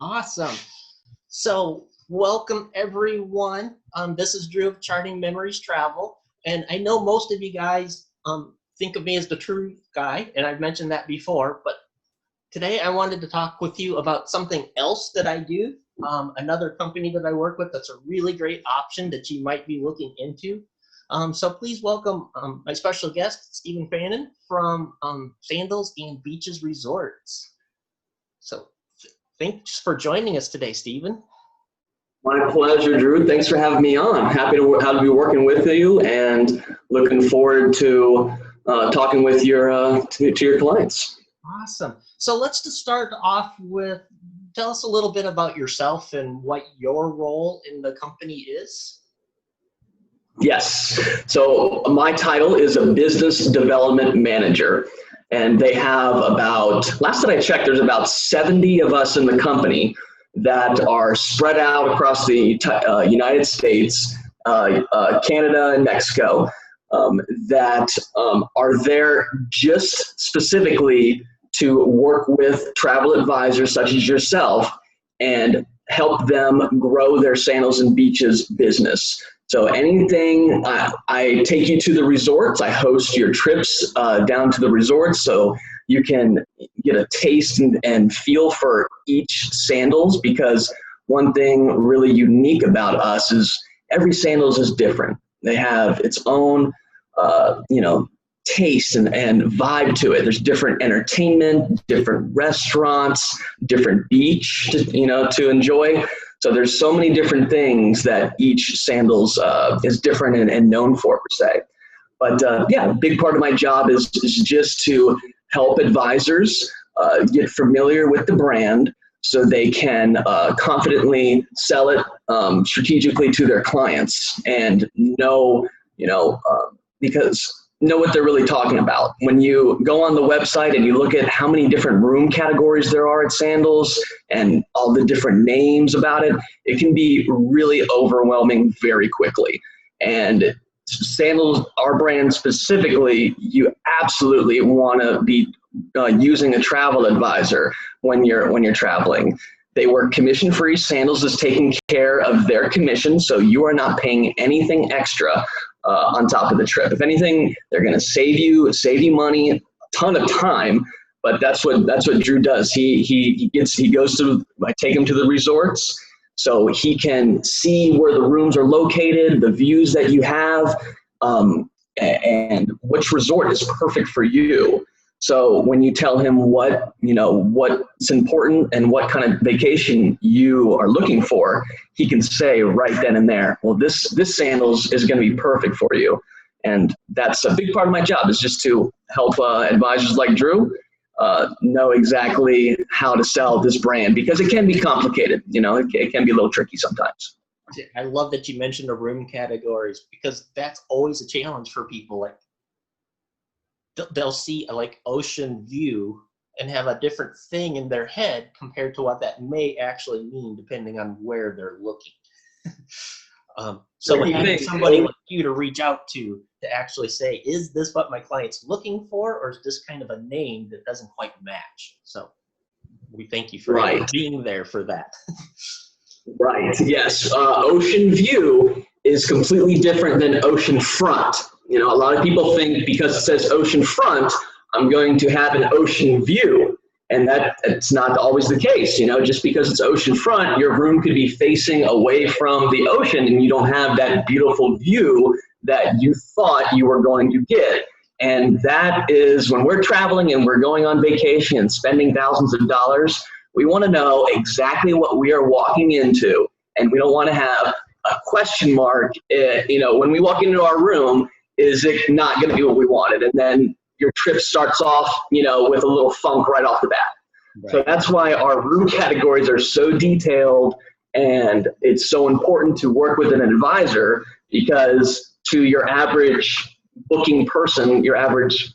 Awesome. So welcome everyone. This is Drew of Charting Memories Travel. And I know most of you guys think of me as the true guy, and I've mentioned that before, but today I wanted to talk with you about something else that I do, another company that I work with that's a really great option that you might be looking into. So please welcome my special guest, Stephen Fannon from Sandals and Beaches Resorts. So thanks for joining us today, Stephen. My pleasure, Drew. Thanks for having me on. Happy to be working with you and looking forward to talking with your to your clients. Awesome. So let's just start off with, tell us a little bit about yourself and what your role in the company is. Yes. So my title is a business development manager. And they have about, last that I checked, there's about 70 of us in the company that are spread out across the United States, Canada, and Mexico, that are there just specifically to work with travel advisors such as yourself and help them grow their sandals and beaches business. So anything, I take you to the resorts. I host your trips down to the resorts so you can get a taste and feel for each sandals, because one thing really unique about us is every sandals is different. They have its own, taste and vibe to it. There's different entertainment, different restaurants, different beach, to enjoy. So there's so many different things that each sandals is different and known for, per se. But a big part of my job is just to help advisors get familiar with the brand so they can confidently sell it strategically to their clients and know what they're really talking about. When you go on the website and you look at how many different room categories there are at Sandals and all the different names about it, it can be really overwhelming very quickly. And Sandals, our brand specifically, you absolutely want to be using a travel advisor when you're traveling. They work commission-free. Sandals is taking care of their commission, so you are not paying anything extra on top of the trip. If anything, they're going to save you money, a ton of time. But that's what Drew does. I take him to the resorts so he can see where the rooms are located, the views that you have, and which resort is perfect for you. So when you tell him what's important and what kind of vacation you are looking for, he can say right then and there, well, this Sandals is going to be perfect for you. And that's a big part of my job, is just to help advisors like Drew know exactly how to sell this brand, because it can be complicated. It can be a little tricky sometimes. I love that you mentioned the room categories, because that's always a challenge for people. Like, they'll see like ocean view and have a different thing in their head compared to what that may actually mean depending on where they're looking. So having somebody like you to reach out to actually say, is this what my client's looking for, or is this kind of a name that doesn't quite match? So we thank you for being there for that. Right, yes. Ocean view is completely different than ocean front. A lot of people think because it says ocean front, I'm going to have an ocean view. And it's not always the case. Just because it's ocean front, your room could be facing away from the ocean and you don't have that beautiful view that you thought you were going to get. And that is when we're traveling and we're going on vacation and spending thousands of dollars, we want to know exactly what we are walking into. And we don't want to have a question mark, when we walk into our room, is it not going to be what we wanted? And then your trip starts off, with a little funk right off the bat. Right. So that's why our room categories are so detailed, and it's so important to work with an advisor, because to your average booking person, your average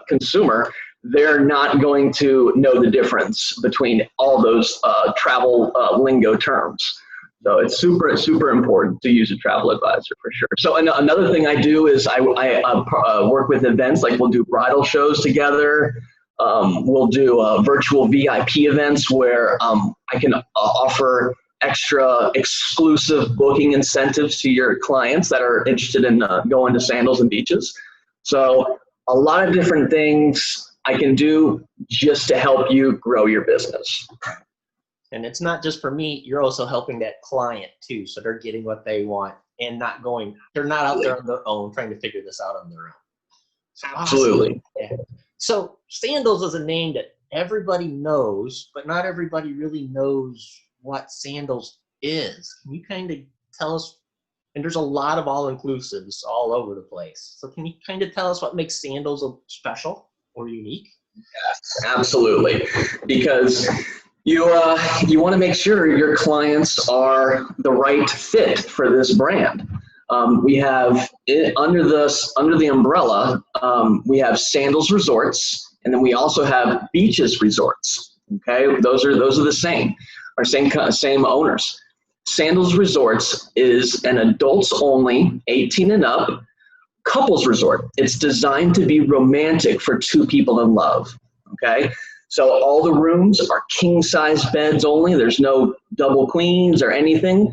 consumer, they're not going to know the difference between all those travel lingo terms. So it's super, super important to use a travel advisor for sure. So another thing I do is I work with events, like we'll do bridal shows together. We'll do virtual VIP events where I can offer extra exclusive booking incentives to your clients that are interested in going to Sandals and beaches. So a lot of different things I can do just to help you grow your business. And it's not just for me, you're also helping that client too. So they're getting what they want and they're not out there on their own trying to figure this out on their own. Absolutely. Awesome. Yeah. So Sandals is a name that everybody knows, but not everybody really knows what Sandals is. Can you kind of tell us, and there's a lot of all-inclusives all over the place. So can you kind of tell us what makes Sandals special or unique? Yes, absolutely. Because you want to make sure your clients are the right fit for this brand. We have under the umbrella, we have Sandals Resorts, and then we also have Beaches Resorts. Okay, those are the same owners. Sandals Resorts is an adults only, 18 and up, couples resort. It's designed to be romantic for two people in love. Okay, so all the rooms are king size beds only. There's no double queens or anything.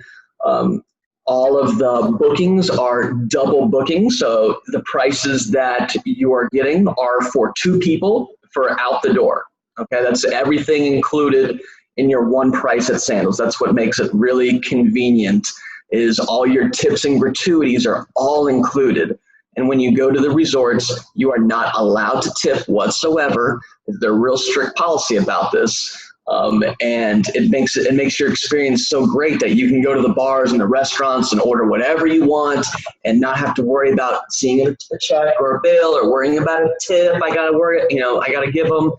All of the bookings are double bookings, so the prices that you are getting are for two people for out the door. Okay, that's everything included in your one price at Sandals. That's what makes it really convenient, is all your tips and gratuities are all included. And when you go to the resorts, you are not allowed to tip whatsoever. They're real strict policy about this. And it makes your experience so great that you can go to the bars and the restaurants and order whatever you want and not have to worry about seeing a check or a bill or worrying about a tip. I got to give them.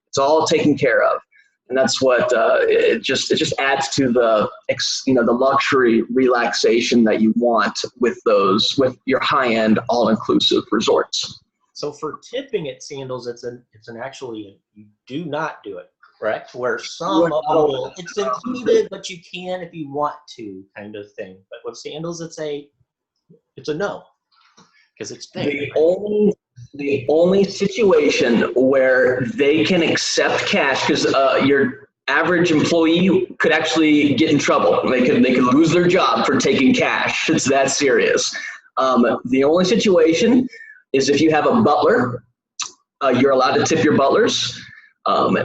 It's all taken care of. And that's what it just adds to the luxury relaxation that you want with your high-end all-inclusive resorts. So for tipping at Sandals, you do not do it, correct? Where some of them it's included, but you can if you want to, kind of thing. But with Sandals, it's a no, because it's there. The only situation where they can accept cash, because your average employee could actually get in trouble. They could lose their job for taking cash. It's that serious. The only situation is if you have a butler, you're allowed to tip your butlers.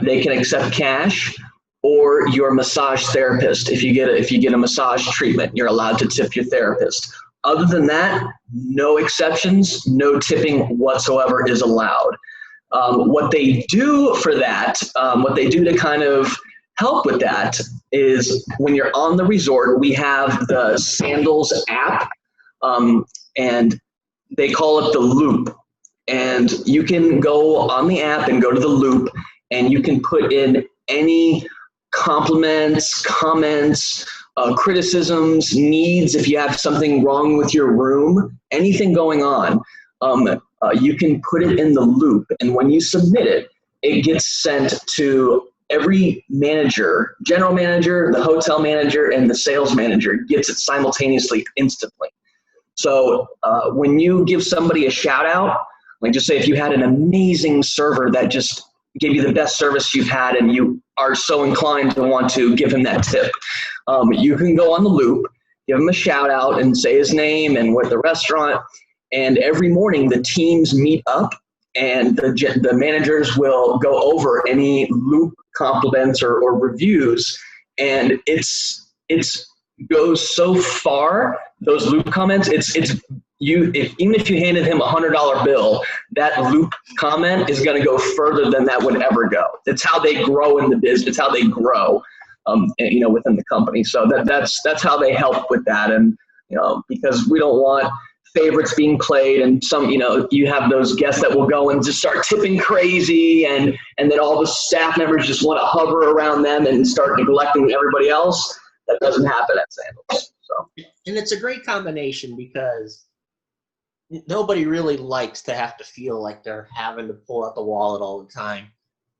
They can accept cash, or your massage therapist. If you get a massage treatment, you're allowed to tip your therapist. Other than that, no exceptions, no tipping whatsoever is allowed. What they do for that, what they do to kind of help with that is when you're on the resort, we have the Sandals app, and they call it the Loop. And you can go on the app and go to the Loop, and you can put in any compliments, comments, criticisms, needs. If you have something wrong with your room, anything going on, you can put it in the Loop. And when you submit it, it gets sent to every manager, general manager, the hotel manager, and the sales manager gets it simultaneously, instantly. So when you give somebody a shout out, like just say if you had an amazing server that just gave you the best service you've had and you are so inclined to want to give him that tip, you can go on the Loop, give him a shout out and say his name and what the restaurant, and every morning the teams meet up and the managers will go over any Loop compliments or reviews, and it's goes so far, those Loop comments, even if you handed him $100 bill, that Loop comment is going to go further than that would ever go. It's how they grow in the business. It's how they grow, within the company. So that's how they help with that. And, because we don't want favorites being played and you have those guests that will go and just start tipping crazy and then all the staff members just want to hover around them and start neglecting everybody else. That doesn't happen at Sandals. So. And it's a great combination because nobody really likes to have to feel like they're having to pull out the wallet all the time,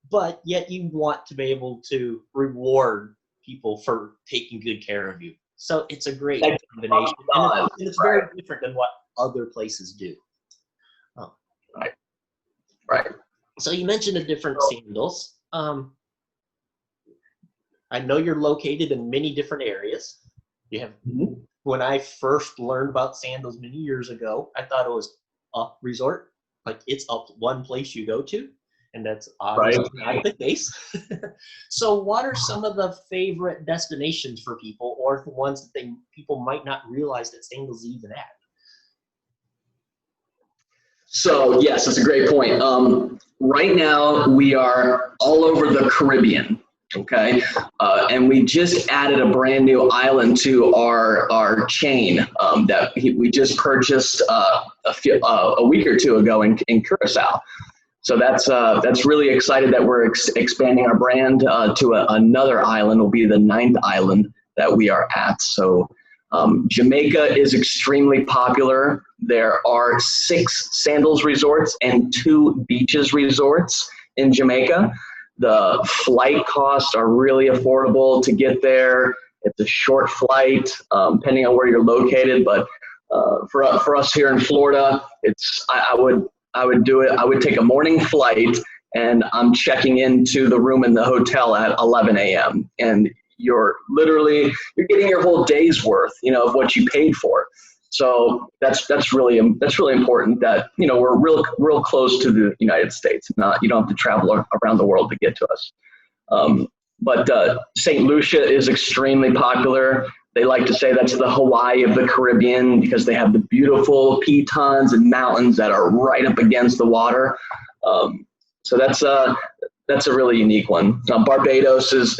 but yet you want to be able to reward people for taking good care of you. So it's a great combination, and it's very different than what other places do. Right. So you mentioned the different sandals. I know you're located in many different areas. You have. Mhm. When I first learned about sandals many years ago, I thought it was a resort, like it's up one place you go to, and that's Right. obviously not the case. So, what are some of the favorite destinations for people, or the ones that people might not realize that sandals even at? So yes, that's a great point. Right now we are all over the Caribbean, okay, and we just added a brand new island to our chain we just purchased a week or two ago in Curacao. So that's really excited that we're expanding our brand to another island. Will be the ninth island that we are at. So Jamaica is extremely popular. There are 6 Sandals resorts and 2 beaches resorts in Jamaica. The flight costs are really affordable to get there. It's a short flight, depending on where you're located. But for us here in Florida, I would do it. I would take a morning flight, and I'm checking into the room in the hotel at 11 a.m. And you're getting your whole day's worth, of what you paid for. So that's really important that we're real close to the United States. You don't have to travel around the world to get to us. But St. Lucia is extremely popular. They like to say that's the Hawaii of the Caribbean because they have the beautiful pitons and mountains that are right up against the water. So that's a really unique one. Barbados is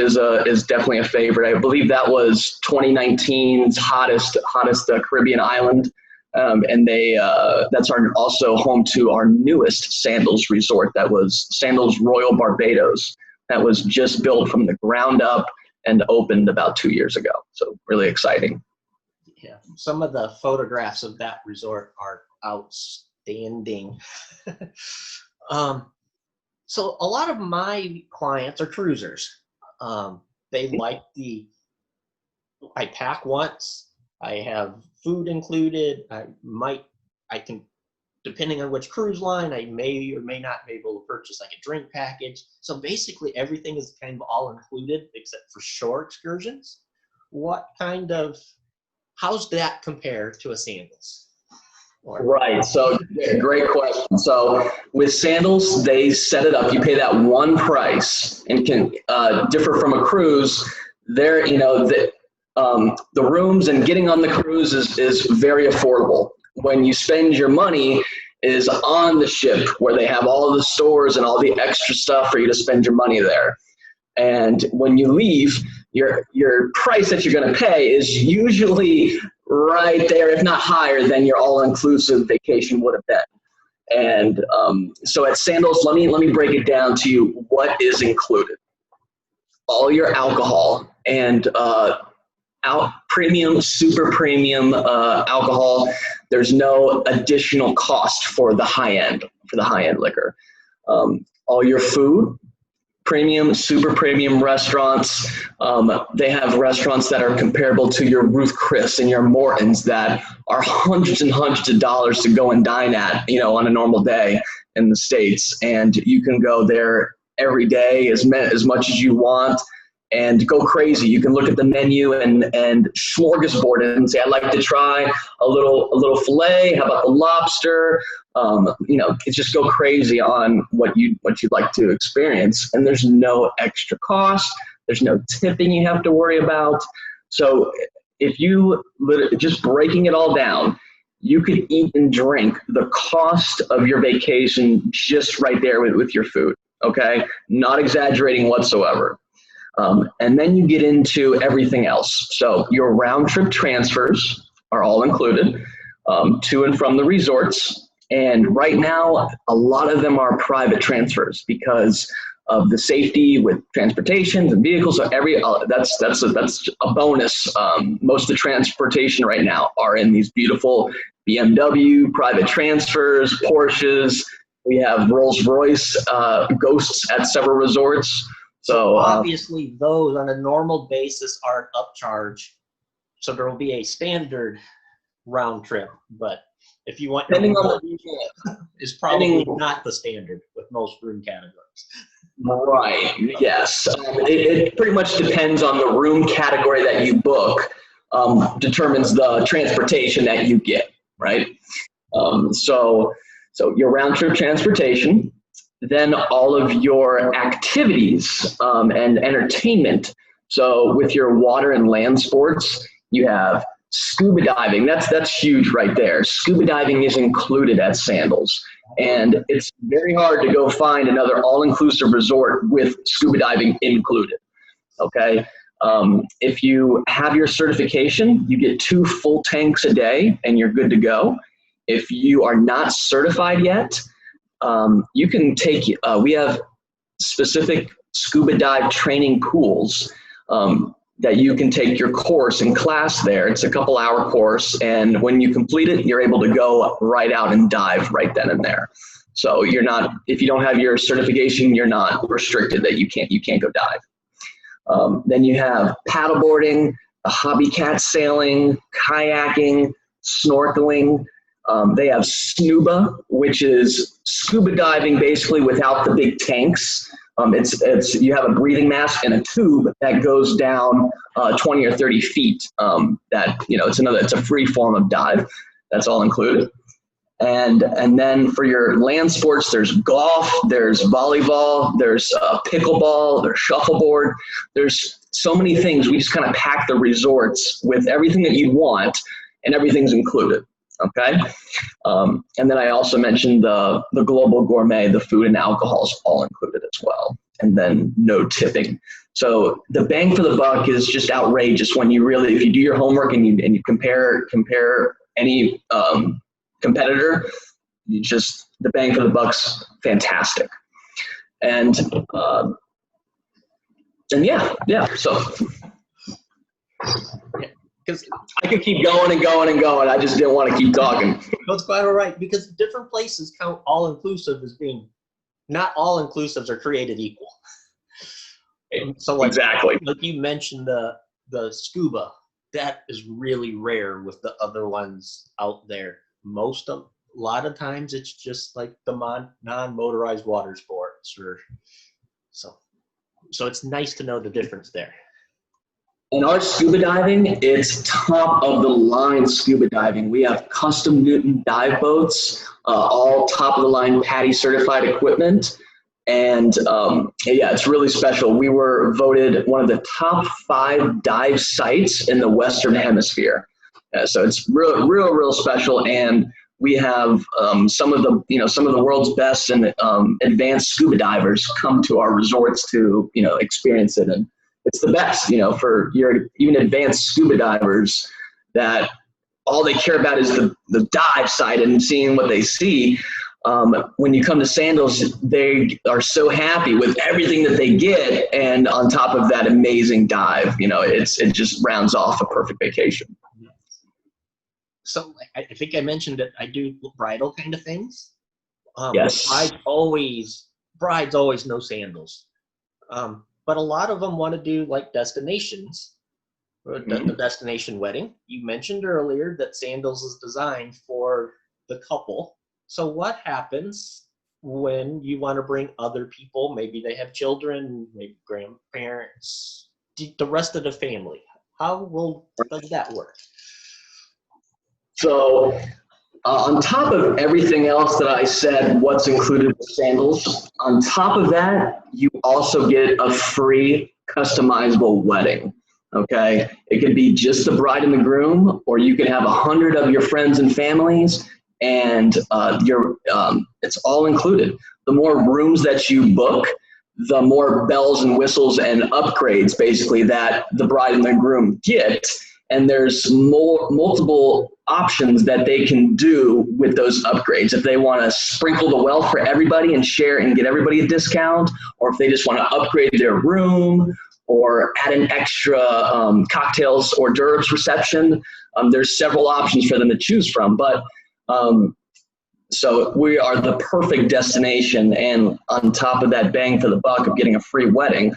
definitely a favorite. I believe that was 2019's hottest Caribbean island, and that's also home to our newest Sandals resort. That was Sandals Royal Barbados. That was just built from the ground up and opened about 2 years ago. So really exciting. Yeah, some of the photographs of that resort are outstanding. So a lot of my clients are cruisers. They like I pack once, I have food included. I can, depending on which cruise line, I may or may not be able to purchase like a drink package. So basically everything is kind of all included except for shore excursions. How's that compare to a Sandals? Right. So great question. So with Sandals, they set it up. You pay that one price, and can differ from a cruise. There, the rooms and getting on the cruise is very affordable. When you spend your money is on the ship where they have all the stores and all the extra stuff for you to spend your money there. And when you leave, your price that you're going to pay is usually right there, if not higher than your all-inclusive vacation would have been. And so at Sandals, let me break it down to you. What is included? All your alcohol and premium, super premium alcohol. There's no additional cost for the high end liquor. All your food. Premium, super premium restaurants. They have restaurants that are comparable to your Ruth Chris and your Morton's that are hundreds and hundreds of dollars to go and dine at, on a normal day in the States. And you can go there every day as much as you want and go crazy. You can look at the menu and smorgasbord it and say, I'd like to try a little filet. How about the lobster? Just go crazy on what you'd like to experience. And there's no extra cost. There's no tipping you have to worry about. So if you just breaking it all down, you could eat and drink the cost of your vacation just right there with your food. Okay, not exaggerating whatsoever. And then you get into everything else. So your round trip transfers are all included to and from the resorts. And right now, a lot of them are private transfers because of the safety with transportation and vehicles. So that's a bonus. Most of the transportation right now are in these beautiful BMW private transfers, Porsches. We have Rolls-Royce ghosts at several resorts. So obviously those on a normal basis aren't upcharged. So there will be a standard round trip, but if you want Depending on the the is probably not the standard with most room categories. Right. Yes. It pretty much depends on the room category that you book. Determines the transportation that you get. Right. So your round trip transportation, then all of your activities and entertainment. So with your water and land sports, you have scuba diving. That's huge right there. Scuba diving is included at Sandals. And it's very hard to go find another all-inclusive resort with scuba diving included. Okay. If you have your certification, you get 2 full tanks a day and you're good to go. If you are not certified yet, you can take, we have specific scuba dive training pools that you can take your course and class there. It's a couple-hour course, and when you complete it, you're able to go right out and dive right then and there. So you're not, if you don't have your certification, you're not restricted that you can't go dive. Then you have paddleboarding, hobby cat sailing, kayaking, snorkeling. They have snuba, which is scuba diving basically without the big tanks. It's you have a breathing mask and a tube that goes down 20 or 30 feet. It's a free form of dive. That's all included. And then for your land sports, there's golf, there's volleyball, there's pickleball, there's shuffleboard. There's so many things. We just kind of pack the resorts with everything that you want, and everything's included. Okay. And then I also mentioned the global gourmet, the food and alcohol is all included as well. And then no tipping. So the bang for the buck is just outrageous when you really, if you do your homework and you compare any competitor, the bang for the buck's fantastic. And yeah. So. Because I could keep going and going and going. I just didn't want to keep talking. That's quite all right, because different places count all-inclusive as being, not all inclusives are created equal. And so Exactly. Like you mentioned the scuba, that is really rare with the other ones out there. A lot of times it's just like the non-motorized water sports, so it's nice to know the difference there. In our scuba diving, it's top of the line scuba diving. We have custom Newton dive boats, all top of the line PADI certified equipment. And it's really special. We were voted one of the top 5 dive sites in the Western Hemisphere. So it's real special. And we have some of the world's best and advanced scuba divers come to our resorts to, experience it. And it's the best, for your even advanced scuba divers that all they care about is the dive site and seeing what they see. When you come to Sandals, they are so happy with everything that they get. And on top of that amazing dive, it just rounds off a perfect vacation. So I think I mentioned that I do bridal kind of things. Yes. Brides always know Sandals. But a lot of them want to do like destinations, the destination wedding. You mentioned earlier that Sandals is designed for the couple. So what happens when you want to bring other people? Maybe they have children, maybe grandparents, the rest of the family. How does that work? So on top of everything else that I said, what's included with Sandals, on top of that, you also get a free customizable wedding. Okay. It could be just the bride and the groom, or you could have 100 of your friends and families, and it's all included. The more rooms that you book, the more bells and whistles and upgrades basically that the bride and the groom get. And there's multiple options that they can do with those upgrades. If they want to sprinkle the wealth for everybody and share and get everybody a discount, or if they just want to upgrade their room or add an extra cocktails hors d'oeuvres reception, there's several options for them to choose from. But so we are the perfect destination. And on top of that bang for the buck of getting a free wedding,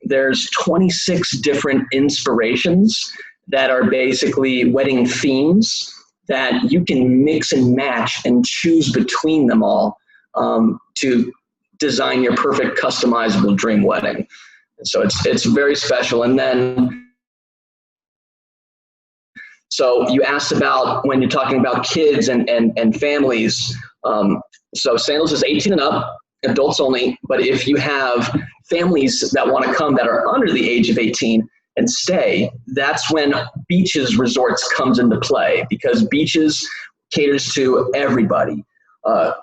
there's 26 different inspirations that are basically wedding themes that you can mix and match and choose between them all to design your perfect customizable dream wedding. So it's very special. And then, so you asked about when you're talking about kids and families. So Sandals is 18 and up, adults only, but if you have families that want to come that are under the age of 18 and stay, that's when Beaches Resorts comes into play, because Beaches caters to everybody.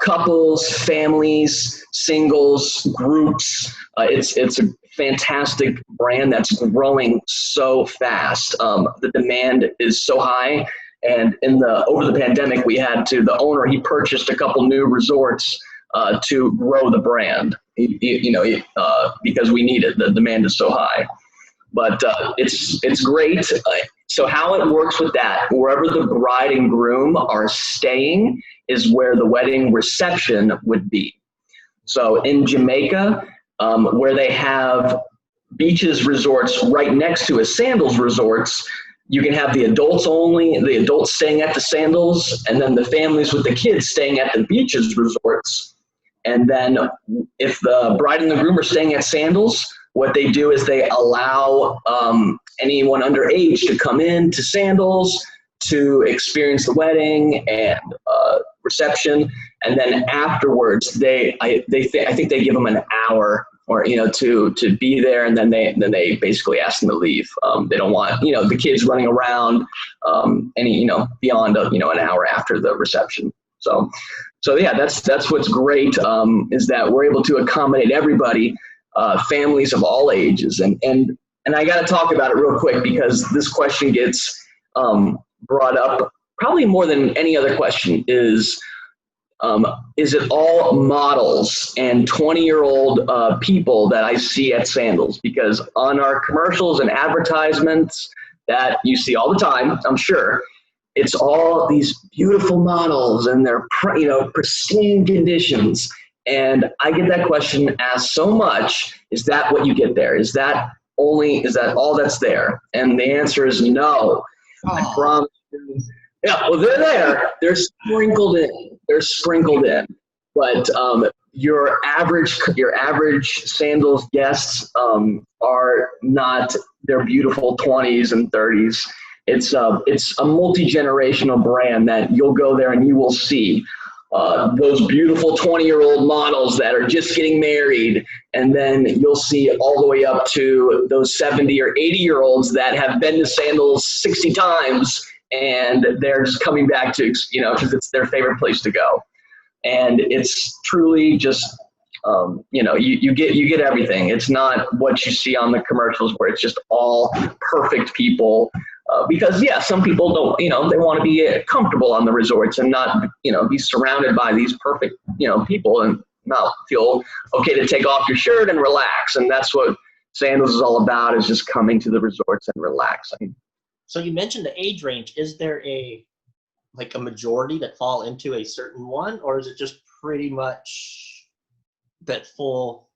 Couples, families, singles, groups. It's a fantastic brand that's growing so fast. The demand is so high, and over the pandemic, the owner, he purchased a couple new resorts to grow the brand. Because we need it. The demand is so high. But it's great. So how it works with that, wherever the bride and groom are staying is where the wedding reception would be. So in Jamaica, where they have Beaches Resorts right next to a Sandals Resorts, you can have the adults only, the adults staying at the Sandals, and then the families with the kids staying at the Beaches Resorts. And then if the bride and the groom are staying at Sandals, what they do is they allow anyone underage to come in to Sandals to experience the wedding and reception, and then afterwards I think they give them an hour or to be there, and then they basically ask them to leave. They don't want the kids running around beyond an hour after the reception. So yeah, that's what's great, is that we're able to accommodate everybody. Families of all ages, and I got to talk about it real quick because this question gets brought up probably more than any other question. Is it all models and 20-year-old people that I see at Sandals? Because on our commercials and advertisements that you see all the time, I'm sure, it's all these beautiful models and they're pristine conditions. And I get that question asked so much, is that what you get there? Is that all that's there? And the answer is no. I promise you. Yeah, well, they're there. They're sprinkled in. But your average Sandals guests are not their beautiful 20s and 30s. It's a multi-generational brand that you'll go there and you will see those beautiful 20-year-old models that are just getting married, and then you'll see all the way up to those 70 or 80-year-olds that have been to Sandals 60 times, and they're just coming back to, because it's their favorite place to go. And it's truly just, you get everything. It's not what you see on the commercials where it's just all perfect people. Because some people don't, they want to be comfortable on the resorts and not, be surrounded by these perfect, people and not feel okay to take off your shirt and relax. And that's what Sandals is all about, is just coming to the resorts and relaxing. So you mentioned the age range. Is there a majority that fall into a certain one, or is it just pretty much that full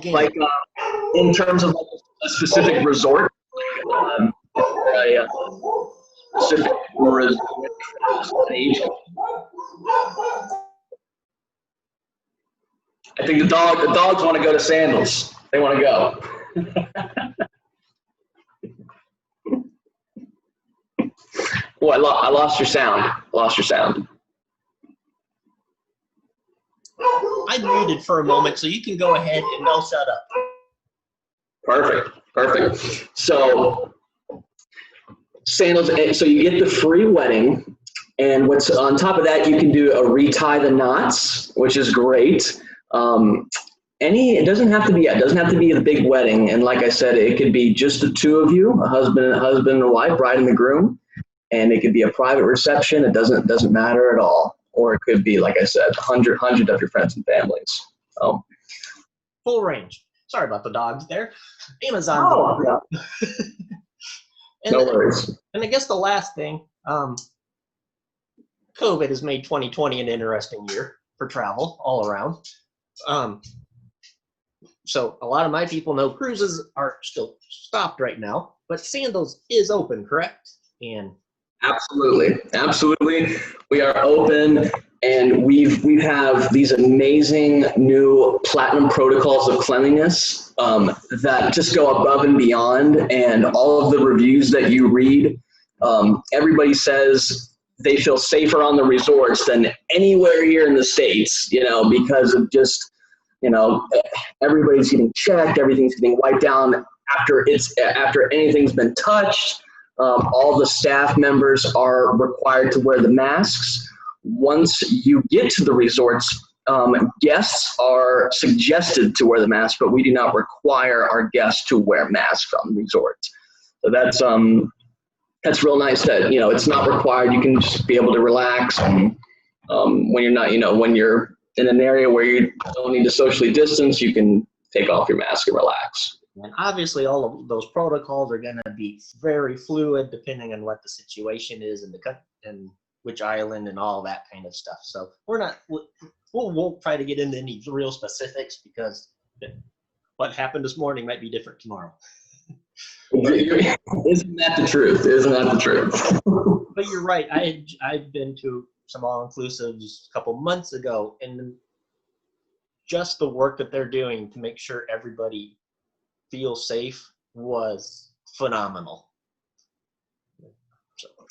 game? Like in terms of a specific resort, specific age. I think the dogs want to go to Sandals. They want to go. Oh, I lost your sound. I muted for a moment, so you can go ahead and I'll shut up. Perfect. So Sandals, so you get the free wedding, and what's on top of that, you can do a retie the knots, which is great. It doesn't have to be a big wedding, and like I said, it could be just the two of you, a husband and a wife, bride and the groom, and it could be a private reception. It doesn't matter at all, or it could be, like I said, 100 of your friends and families. Full range. Sorry about the dogs there. Amazon. Oh, yeah. No worries. And I guess the last thing, COVID has made 2020 an interesting year for travel all around. So a lot of my people know cruises are still stopped right now, but Sandals is open, correct? And Absolutely, absolutely. We are open, and we have these amazing new platinum protocols of cleanliness that just go above and beyond. And all of the reviews that you read, everybody says they feel safer on the resorts than anywhere here in the States. You know, because of just, you know, everybody's getting checked, everything's getting wiped down after anything's been touched. All the staff members are required to wear the masks. Once you get to the resorts, guests are suggested to wear the mask, but we do not require our guests to wear masks on the resorts. So that's real nice that, you know, it's not required. You can just be able to relax. And when you're not, you know, when you're in an area where you don't need to socially distance, you can take off your mask and relax. And obviously all of those protocols are going to be very fluid depending on what the situation is and and which island and all that kind of stuff. So we won't try to get into any real specifics because what happened this morning might be different tomorrow. Isn't that the truth? Isn't that the truth? But you're right. I've been to some all-inclusives a couple months ago, and just the work that they're doing to make sure everybody feels safe was phenomenal.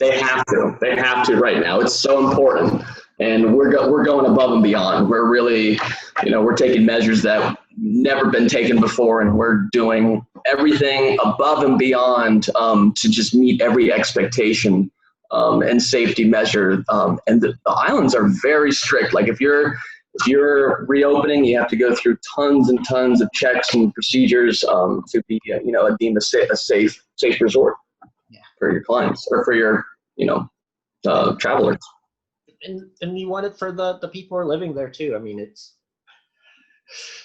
They have to. They have to right now. It's so important, and we're going above and beyond. We're really, you know, we're taking measures that never been taken before, and we're doing everything above and beyond to just meet every expectation and safety measure. And the islands are very strict. Like if you're reopening, you have to go through tons and tons of checks and procedures to be, you know, deemed a safe resort for your clients or for your, you know, travelers. And you want it for the people who are living there too. I mean, it's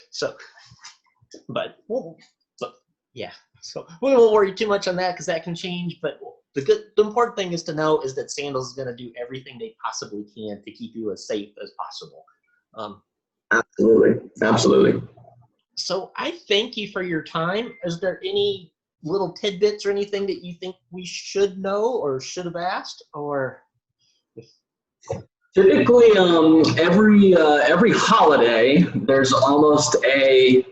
so, but yeah. So we won't worry too much on that because that can change. But the important thing is to know is that Sandals is going to do everything they possibly can to keep you as safe as possible. Absolutely. So I thank you for your time. Is there any little tidbits or anything that you think we should know or should have asked? Or typically, every holiday, there's almost a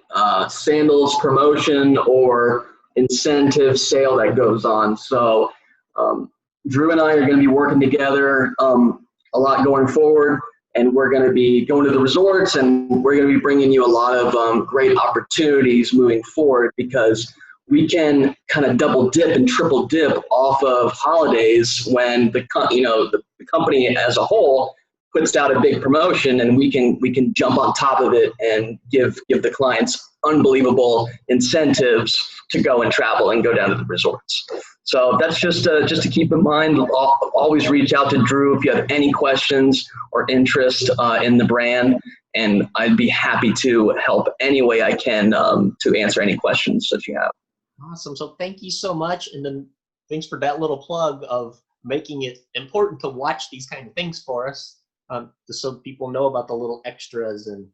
Sandals promotion or incentive sale that goes on. So Drew and I are going to be working together a lot going forward. And we're going to be going to the resorts, and we're going to be bringing you a lot of great opportunities moving forward, because we can kind of double dip and triple dip off of holidays when the company as a whole puts out a big promotion, and we can jump on top of it and give the clients unbelievable incentives to go and travel and go down to the resorts. So that's just to keep in mind. Always reach out to Drew if you have any questions or interest in the brand, and I'd be happy to help any way I can to answer any questions that you have. Awesome. So thank you so much, and then thanks for that little plug of making it important to watch these kind of things for us, just so people know about the little extras and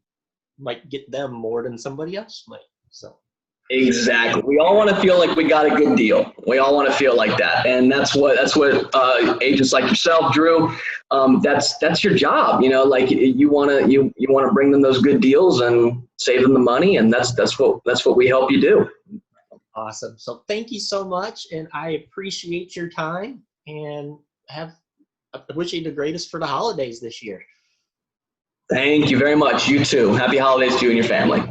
might get them more than somebody else might. So. Exactly. We all want to feel like we got a good deal. We all want to feel like that, and that's what agents like yourself, Drew. That's your job. You know, like you want to bring them those good deals and save them the money, and that's what we help you do. Awesome. So thank you so much, and I appreciate your time, and I wish you the greatest for the holidays this year. Thank you very much. You too. Happy holidays to you and your family.